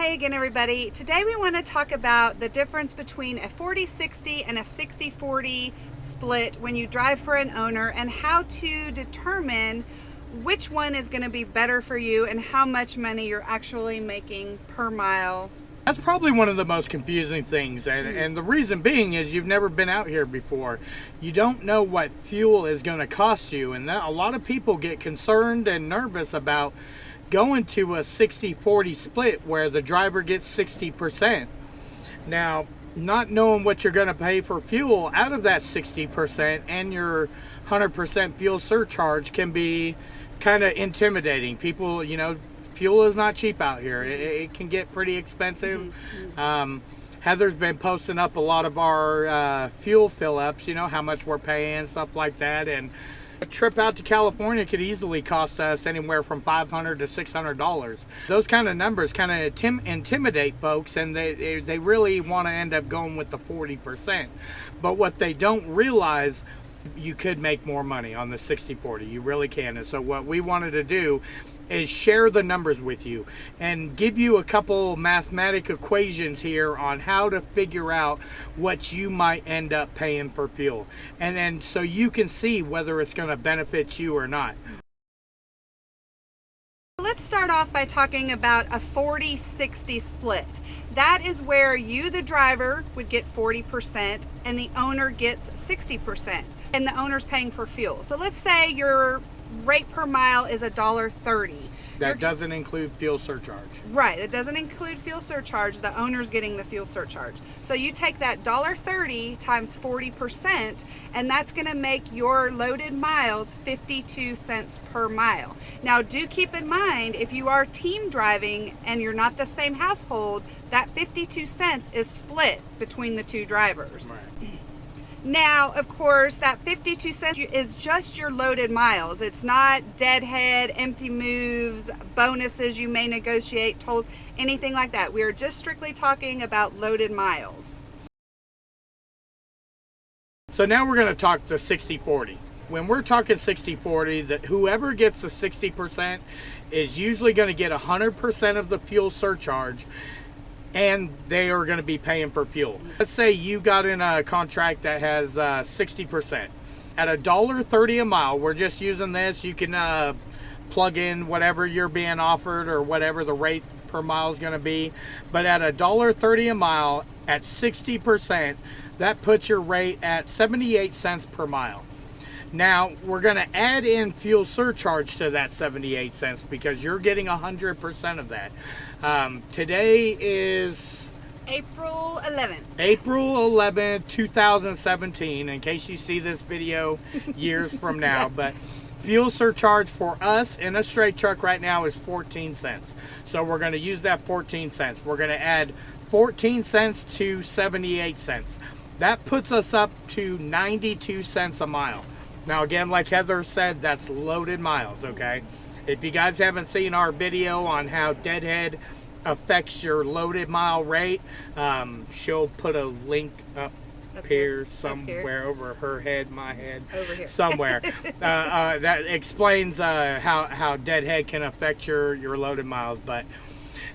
Hi again, everybody. Today we want to talk about the difference between a 40-60 and a 60-40 split when you drive for an owner, and how to determine which one is going to be better for you and how much money you're actually making per mile. That's probably one of the most confusing things, and the reason being is you've never been out here before. You don't know what fuel is going to cost you, and a lot of people get concerned and nervous about going to a 60-40 split where the driver gets 60%. Now, not knowing what you're going to pay for fuel out of that 60% and your 100% fuel surcharge can be kind of intimidating. People, fuel is not cheap out here. It can get pretty expensive. Heather's been posting up a lot of our fuel fill-ups, how much we're paying, stuff like that. And a trip out to California could easily cost us anywhere from $500 to $600. Those kind of numbers kind of intimidate folks, and they really want to end up going with the 40%. But what they don't realize, you could make more money on the 60-40. You really can. And so what we wanted to do is share the numbers with you and give you a couple mathematic equations here on how to figure out what you might end up paying for fuel, and then so you can see whether it's going to benefit you or not. Let's start off by talking about a 40-60 split. That is where you, the driver, would get 40% and the owner gets 60%, and the owner's paying for fuel. So let's say your rate per mile is $1.30. That doesn't include fuel surcharge. Right, it doesn't include fuel surcharge. The owner's getting the fuel surcharge. So you take that $1.30 times 40%, and that's going to make your loaded miles 52 cents per mile. Now, do keep in mind, if you are team driving and you're not the same household, that 52 cents is split between the two drivers. Right. Now, of course, that 52 cents is just your loaded miles. It's not deadhead, empty moves, bonuses you may negotiate, tolls, anything like that. We are just strictly talking about loaded miles. So now we're going to talk the 60-40. When we're talking 60-40, that whoever gets the 60% is usually going to get 100% of the fuel surcharge, and they are going to be paying for fuel. Let's say you got in a contract that has 60%. At $1.30 a mile, we're just using this. You can plug in whatever you're being offered or whatever the rate per mile is going to be. But at $1.30 a mile, at 60%, that puts your rate at 78 cents per mile. Now, we're going to add in fuel surcharge to that 78 cents because you're getting 100% of that. Today is April 11th. April 11th, 2017, in case you see this video years from now. Yeah. But fuel surcharge for us in a straight truck right now is 14 cents. So we're going to use that 14 cents. We're going to add 14 cents to 78 cents. That puts us up to 92 cents a mile. Now, again, like Heather said, that's loaded miles, okay? If you guys haven't seen our video on how deadhead affects your loaded mile rate, she'll put a link up here somewhere, over her head, my head, over here somewhere. That explains how deadhead can affect your loaded miles, but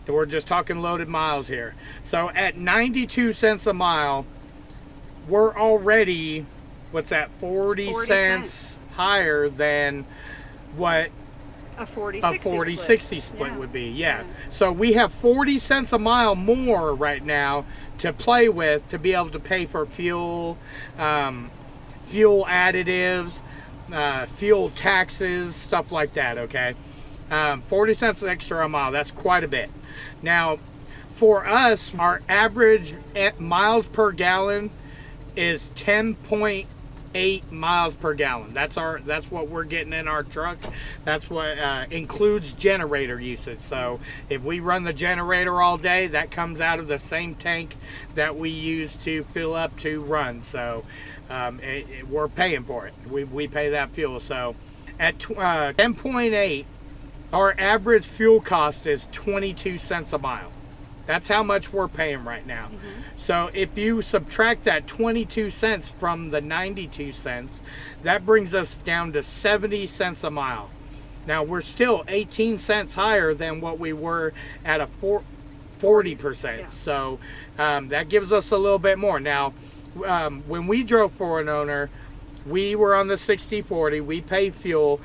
we're just talking loaded miles here. So at 92 cents a mile, we're already, what's that, 40 cents higher than what a 40-60 split would be. Yeah. So we have 40 cents a mile more right now to play with to be able to pay for fuel, fuel additives, fuel taxes, stuff like that, okay? 40 cents extra a mile, that's quite a bit. Now, for us, our average miles per gallon is 10.8 miles per gallon. That's what we're getting in our truck. That's what includes generator usage. So if we run the generator all day, that comes out of the same tank that we use to fill up to run. So we're paying for it. We pay that fuel. So at 10.8, our average fuel cost is 22 cents a mile. That's how much we're paying right now. So if you subtract that 22 cents from the 92 cents, that brings us down to 70 cents a mile. Now we're still 18 cents higher than what we were at a 40%. Yeah. So that gives us a little bit more. Now, when we drove for an owner, we were on the 60/40. We paid fuel.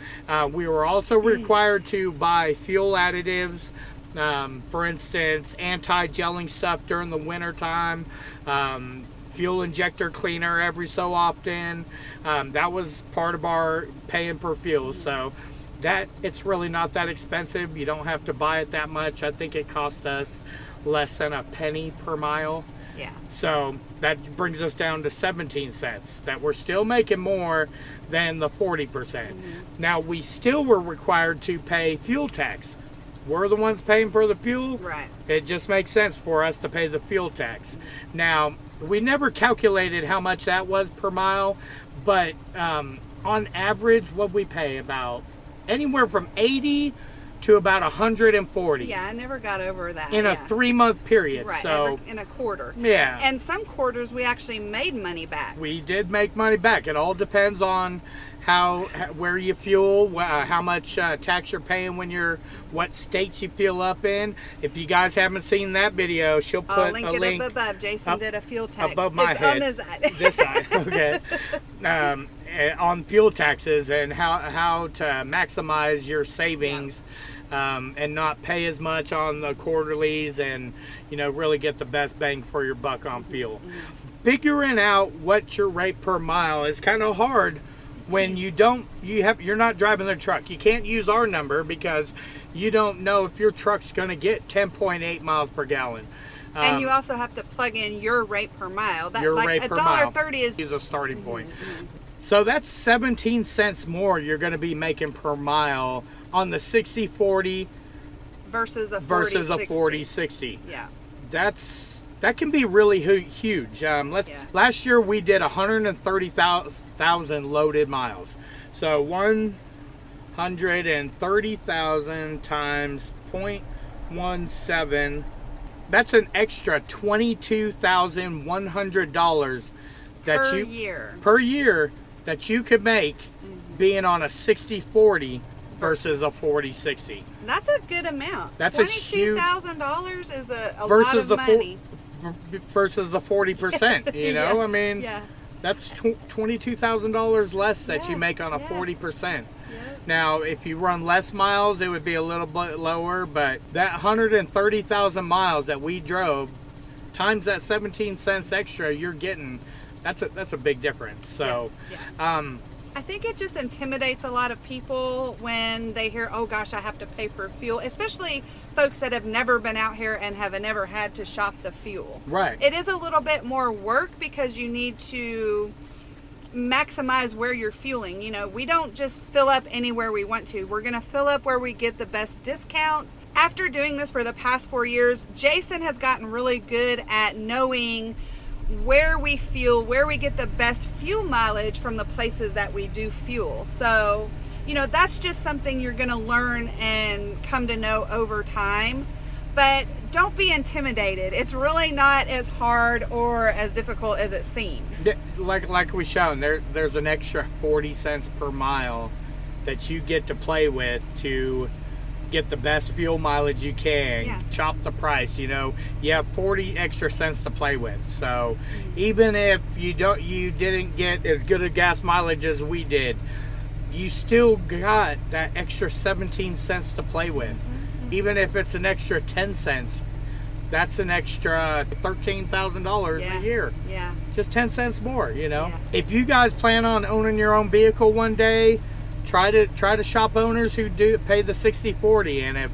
We were also required to buy fuel additives. For instance, anti-gelling stuff during the winter time. Fuel injector cleaner every so often. That was part of our paying for fuel. So that it's really not that expensive. You don't have to buy it that much. I think it cost us less than a penny per mile. Yeah. So that brings us down to 17 cents. That we're still making more than the 40%. Now we still were required to pay fuel tax. We're the ones paying for the fuel. Right. It just makes sense for us to pay the fuel tax. Now we never calculated how much that was per mile, but on average, what we pay about anywhere from 80 to about 140. Yeah, I never got over that. In a 3-month period. Right, So in a quarter. yeah. And some quarters we actually made money back. We did make money back. It all depends on where you fuel, how much tax you're paying what states you fuel up in. If you guys haven't seen that video, she'll put I'll link a it link up above. Jason did a fuel tax. above my it's head. on this side. This side, okay. On fuel taxes and how to maximize your savings. And not pay as much on the quarterlies and really get the best bang for your buck on fuel. Figuring out what your rate per mile is kind of hard when you're not driving the truck. You can't use our number because you don't know if your truck's going to get 10.8 miles per gallon. And you also have to plug in your rate per mile. That, your like rate per mile $1.30 is a starting point. So that's 17 cents more you're going to be making per mile on the 60/40 versus a 40/60. Yeah. That can be really huge. Last year we did 130,000 loaded miles. So 130,000 times 0.17. That's an extra $22,100 per year that you could make being on a 60/40 versus a 40/60. That's a good amount. That's $22,000 is a lot of money. Versus the 40%, Yeah. I mean, Yeah. that's $22,000 less that you make on a 40%. Now, if you run less miles, it would be a little bit lower, but that 130,000 miles that we drove times that 17 cents extra you're getting, that's a big difference. So, I think it just intimidates a lot of people when they hear, oh gosh, I have to pay for fuel, especially folks that have never been out here and have never had to shop the fuel. Right. It is a little bit more work because you need to maximize where you're fueling. We don't just fill up anywhere we want to. We're going to fill up where we get the best discounts. After doing this for the past 4 years, Jason has gotten really good at knowing where we fuel, where we get the best fuel mileage from the places that we do fuel. So, that's just something you're going to learn and come to know over time. But don't be intimidated. It's really not as hard or as difficult as it seems. Like we shown, there's an extra 40 cents per mile that you get to play with to get the best fuel mileage you can. Chop the price. You have 40 extra cents to play with. So even if you didn't get as good a gas mileage as we did, you still got that extra 17 cents to play with. Even if it's an extra 10 cents, that's an extra $13,000 a year. Yeah. Just 10 cents more, If you guys plan on owning your own vehicle one day, try to shop owners who do pay the 60/40, and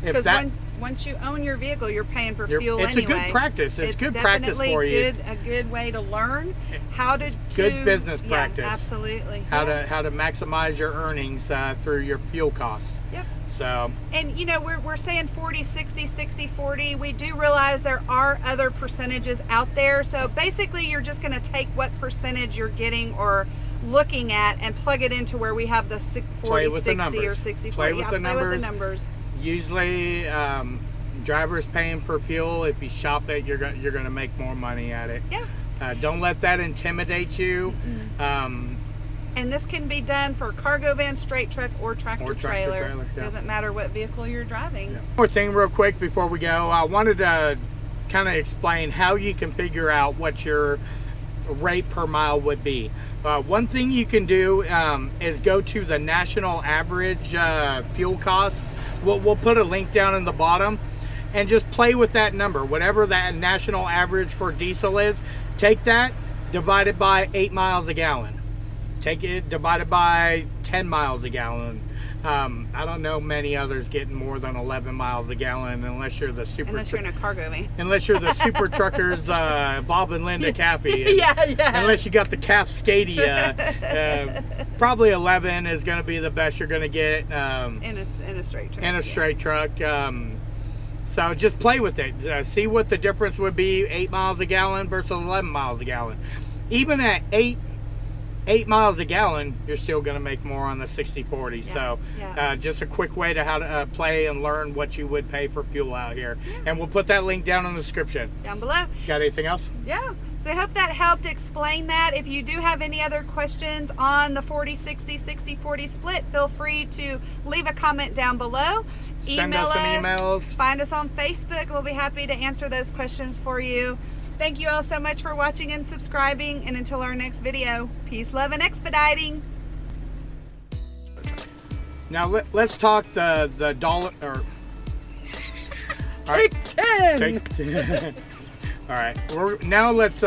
if that, once you own your vehicle, you're paying for fuel it's anyway. a good practice. It's good practice for you. A good way to learn how to good business practice. Yeah, absolutely. How to maximize your earnings through your fuel costs. Yep. So, and we're saying 40/60, 60/40. We do realize there are other percentages out there. So basically, you're just going to take what percentage you're getting or looking at and plug it into where we have the 40/60 or 60/40. Play with the numbers. Usually, drivers paying for fuel. If you shop it, you're going to make more money at it. Yeah. Don't let that intimidate you. And this can be done for cargo van, straight truck, or tractor trailer. Yeah. Doesn't matter what vehicle you're driving. Yeah. One more thing real quick before we go. I wanted to kind of explain how you can figure out what your rate per mile would be. One thing you can do is go to the national average fuel costs. We'll put a link down in the bottom and just play with that number. Whatever that national average for diesel is, take that, divide it by 8 miles a gallon. Take it, divide it by 10 miles a gallon. I don't know many others getting more than 11 miles a gallon unless you're the super. Unless you're in a cargo van. Unless you're the super truckers, Bob and Linda Cappy. And yeah. Unless you got the Cascadia, probably 11 is going to be the best you're going to get. In a straight truck. In a straight truck. So just play with it. See what the difference would be, 8 miles a gallon versus 11 miles a gallon. Even at 8 miles a gallon, you're still going to make more on the 60/40. Yeah, So yeah. just a quick way to how to play and learn what you would pay for fuel out here. Yeah. And we'll put that link down in the description. Down below. Got anything else? Yeah. So I hope that helped explain that. If you do have any other questions on the 40/60, 60/40 split, feel free to leave a comment down below. Send us some emails. Find us on Facebook. We'll be happy to answer those questions for you. Thank you all so much for watching and subscribing. And until our next video, peace, love, and expediting. Now let's talk the dollar. Or Take 10. All right. Now let's